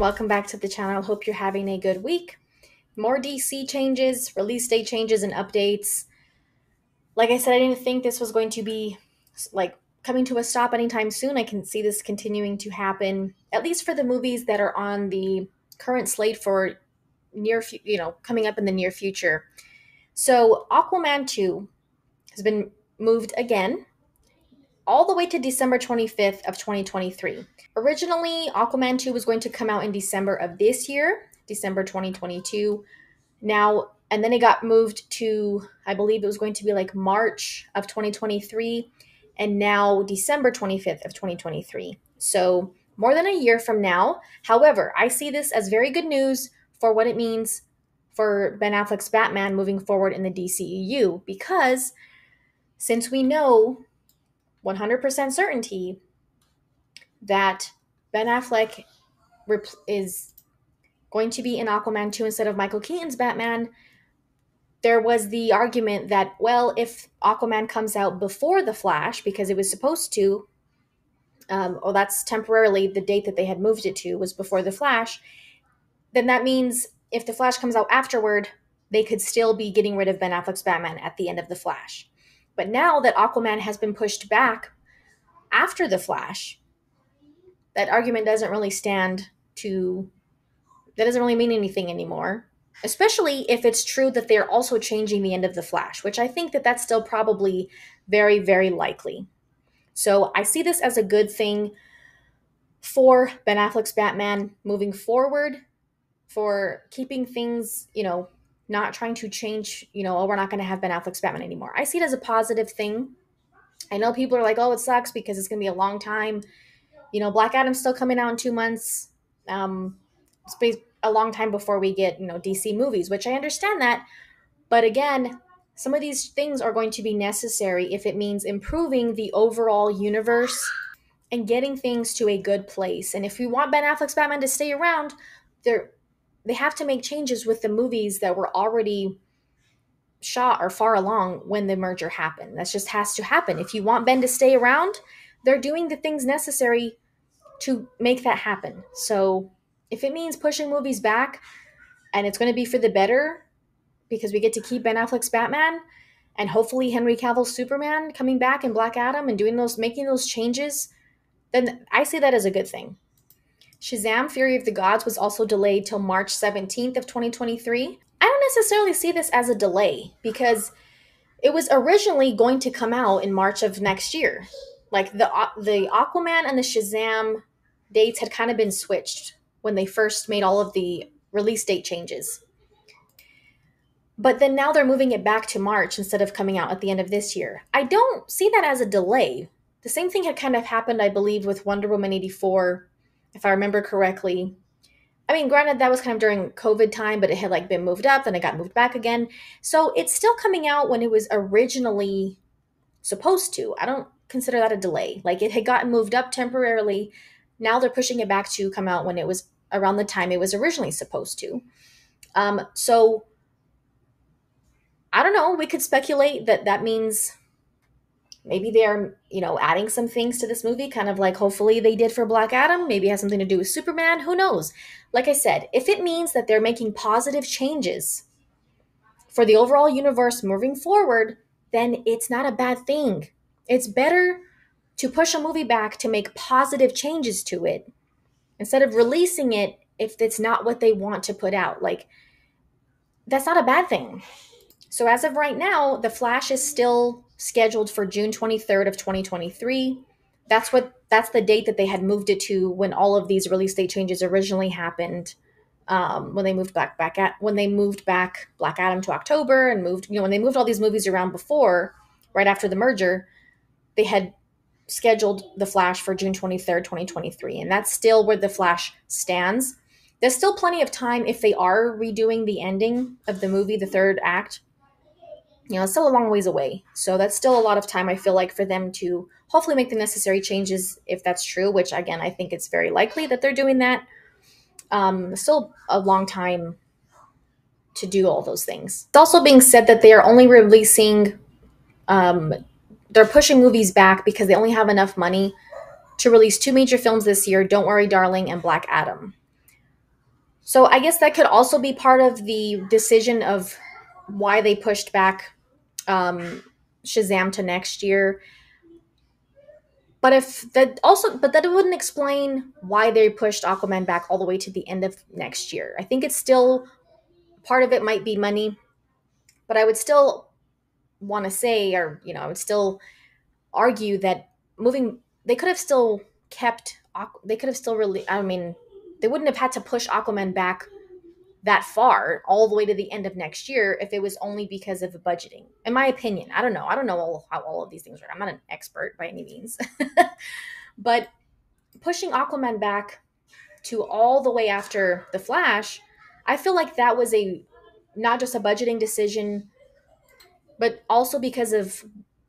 everyone, welcome back to the channel. Hope you're having a good week. More DC changes, release date changes, and updates. Like I said, I didn't think this was going to be coming to a stop anytime soon. I can see this continuing to happen, at least for the movies that are on the current slate for coming up in the near future. So Aquaman 2 has been moved again all the way to December 25th of 2023. Originally, Aquaman 2 was going to come out in December of this year, December 2022. And then it got moved to, I believe it was going to be like March of 2023, and now December 25th of 2023. So more than a year from now. However, I see this as very good news for what it means for Ben Affleck's Batman moving forward in the DCEU, because since we know 100% certainty that Ben Affleck is going to be in Aquaman 2 instead of Michael Keaton's Batman, there was the argument that, well, if Aquaman comes out before The Flash, because it was supposed to, that's temporarily the date that they had moved it to was before The Flash, then that means if The Flash comes out afterward, they could still be getting rid of Ben Affleck's Batman at the end of The Flash. But now that Aquaman has been pushed back after The Flash, that argument doesn't really that doesn't really mean anything anymore, especially if it's true that they're also changing the end of The Flash, which I think that that's still probably very, very likely. So I see this as a good thing for Ben Affleck's Batman moving forward, for keeping things, not trying to change, we're not going to have Ben Affleck's Batman anymore. I see it as a positive thing. I know people are like, oh, it sucks because it's going to be a long time. Black Adam's still coming out in 2 months. It's a long time before we get, DC movies, which I understand that. But again, some of these things are going to be necessary if it means improving the overall universe and getting things to a good place. And if we want Ben Affleck's Batman to stay around, they have to make changes with the movies that were already shot or far along when the merger happened. That just has to happen. If you want Ben to stay around, they're doing the things necessary to make that happen. So if it means pushing movies back and it's going to be for the better because we get to keep Ben Affleck's Batman and hopefully Henry Cavill's Superman coming back and Black Adam and making those changes, then I see that as a good thing. Shazam! Fury of the Gods was also delayed till March 17th of 2023. I don't necessarily see this as a delay because it was originally going to come out in March of next year. Like the Aquaman and the Shazam dates had kind of been switched when they first made all of the release date changes. But then now they're moving it back to March instead of coming out at the end of this year. I don't see that as a delay. The same thing had kind of happened, I believe, with Wonder Woman 84, if I remember correctly. I mean, granted, that was kind of during COVID time, but it had been moved up, then it got moved back again. So it's still coming out when it was originally supposed to. I don't consider that a delay. It had gotten moved up temporarily. Now they're pushing it back to come out when it was around the time it was originally supposed to. So I don't know. We could speculate that means maybe they're, adding some things to this movie, kind of like hopefully they did for Black Adam. Maybe it has something to do with Superman. Who knows? Like I said, if it means that they're making positive changes for the overall universe moving forward, then it's not a bad thing. It's better to push a movie back to make positive changes to it instead of releasing it if it's not what they want to put out. That's not a bad thing. So as of right now, The Flash is still scheduled for June 23rd of 2023. That's the date that they had moved it to when all of these release date changes originally happened. When they moved back Black Adam to October and when they moved all these movies around before, right after the merger, they had scheduled The Flash for June 23rd, 2023. And that's still where The Flash stands. There's still plenty of time if they are redoing the ending of the movie, the third act. It's still a long ways away. So that's still a lot of time, I feel like, for them to hopefully make the necessary changes if that's true, which, again, I think it's very likely that they're doing that. Still a long time to do all those things. It's also being said that they are only releasing, they're pushing movies back because they only have enough money to release 2 major films this year, Don't Worry, Darling and Black Adam. So I guess that could also be part of the decision of why they pushed back um, Shazam to next year. But if that also, but that wouldn't explain why they pushed Aquaman back all the way to the end of next year. I think it's still part of it might be money, but I would still want to say, or I would still argue that moving, they could have still kept, they could have still really, I mean, they wouldn't have had to push Aquaman back that far all the way to the end of next year if it was only because of the budgeting. In my opinion, I don't know. I don't know how all of these things work. I'm not an expert by any means. But pushing Aquaman back to all the way after the Flash, I feel like that was a not just a budgeting decision, but also because of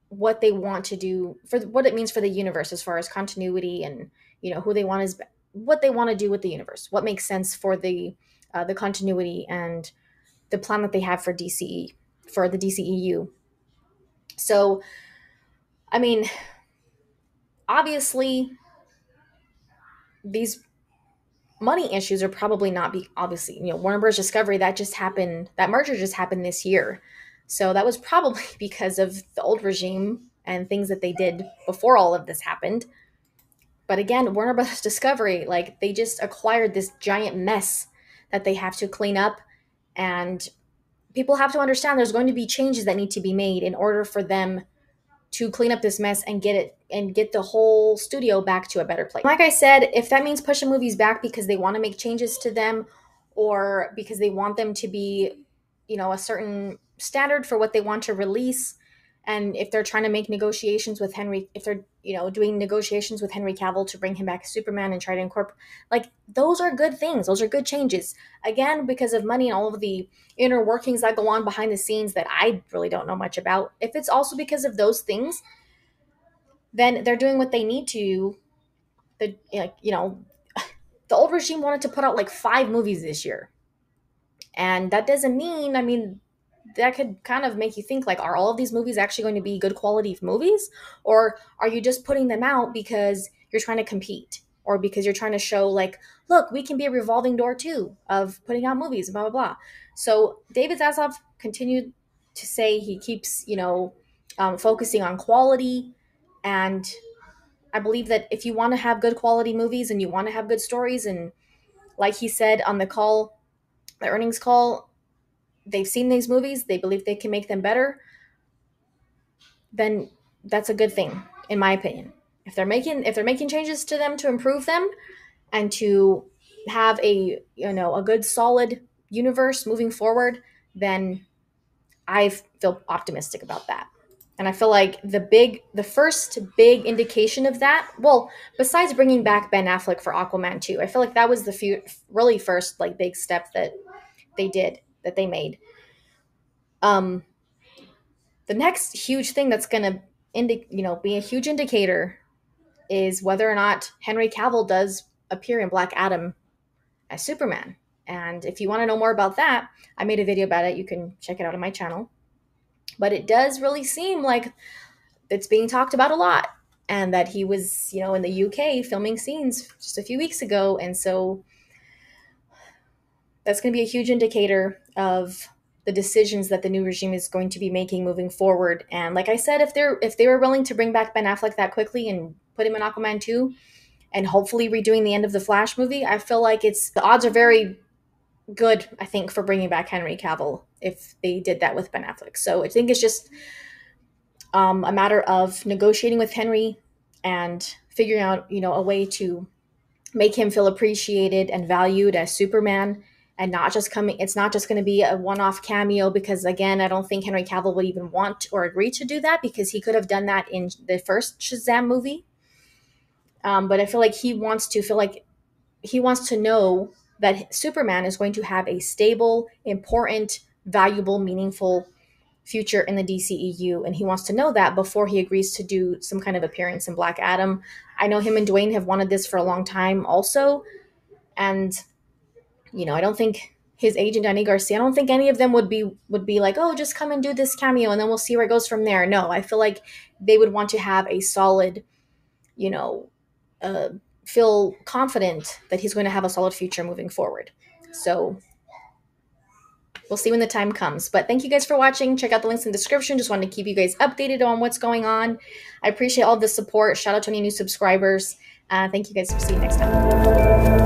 what they want to do for what it means for the universe as far as continuity and who they want is what they want to do with the universe, what makes sense for the continuity and the plan that they have for DCE for the DCEU. So, I mean, obviously, these money issues are probably not be obviously Warner Bros. Discovery that just happened. That merger just happened this year, so that was probably because of the old regime and things that they did before all of this happened. But again, Warner Bros. Discovery, like they just acquired this giant mess that they have to clean up, and people have to understand there's going to be changes that need to be made in order for them to clean up this mess and get the whole studio back to a better place. Like I said, if that means pushing movies back because they want to make changes to them or because they want them to be, a certain standard for what they want to release, and if they're trying to make negotiations with Henry, if they're, doing negotiations with Henry Cavill to bring him back as Superman and try to incorporate, like, those are good things. Those are good changes. Again, because of money and all of the inner workings that go on behind the scenes that I really don't know much about. If it's also because of those things, then they're doing what they need to. The like, the old regime wanted to put out like 5 movies this year, and that doesn't mean. I mean, that could kind of make you think like, are all of these movies actually going to be good quality movies, or are you just putting them out because you're trying to compete, or because you're trying to show like, look, we can be a revolving door too of putting out movies, blah blah blah. So David Zaslav continued to say he keeps focusing on quality, and I believe that if you want to have good quality movies and you want to have good stories, and like he said on the earnings call, they've seen these movies, they believe they can make them better, then that's a good thing, in my opinion. If they're making changes to them to improve them and to have a good solid universe moving forward, then I feel optimistic about that. And I feel like the first big indication of that, well, besides bringing back Ben Affleck for Aquaman 2, I feel like that was the really first like big step that they made. Um, the next huge thing that's going to be a huge indicator is whether or not Henry Cavill does appear in Black Adam as Superman. And if you want to know more about that, I made a video about it. You can check it out on my channel. But it does really seem like it's being talked about a lot, and that he was, in the UK filming scenes just a few weeks ago. And so that's going to be a huge indicator of the decisions that the new regime is going to be making moving forward. And like I said, if they were willing to bring back Ben Affleck that quickly and put him in Aquaman 2 and hopefully redoing the end of the Flash movie, I feel like the odds are very good, I think, for bringing back Henry Cavill if they did that with Ben Affleck. So I think it's just a matter of negotiating with Henry and figuring out, a way to make him feel appreciated and valued as Superman, and not just coming. It's not just going to be a one-off cameo, because again, I don't think Henry Cavill would even want or agree to do that, because he could have done that in the first Shazam movie. But I feel like he wants to know that Superman is going to have a stable, important, valuable, meaningful future in the DCEU, and he wants to know that before he agrees to do some kind of appearance in Black Adam. I know him and Dwayne have wanted this for a long time also, and I don't think his agent Danny Garcia, I don't think any of them would be like, oh, just come and do this cameo and then we'll see where it goes from there. No, I feel like they would want to have a solid, you know, feel confident that he's going to have a solid future moving forward. So we'll see when the time comes. But thank you guys for watching. Check out the links in the description. Just wanted to keep you guys updated on what's going on. I appreciate all the support. Shout out to any new subscribers. Thank you guys. See you next time.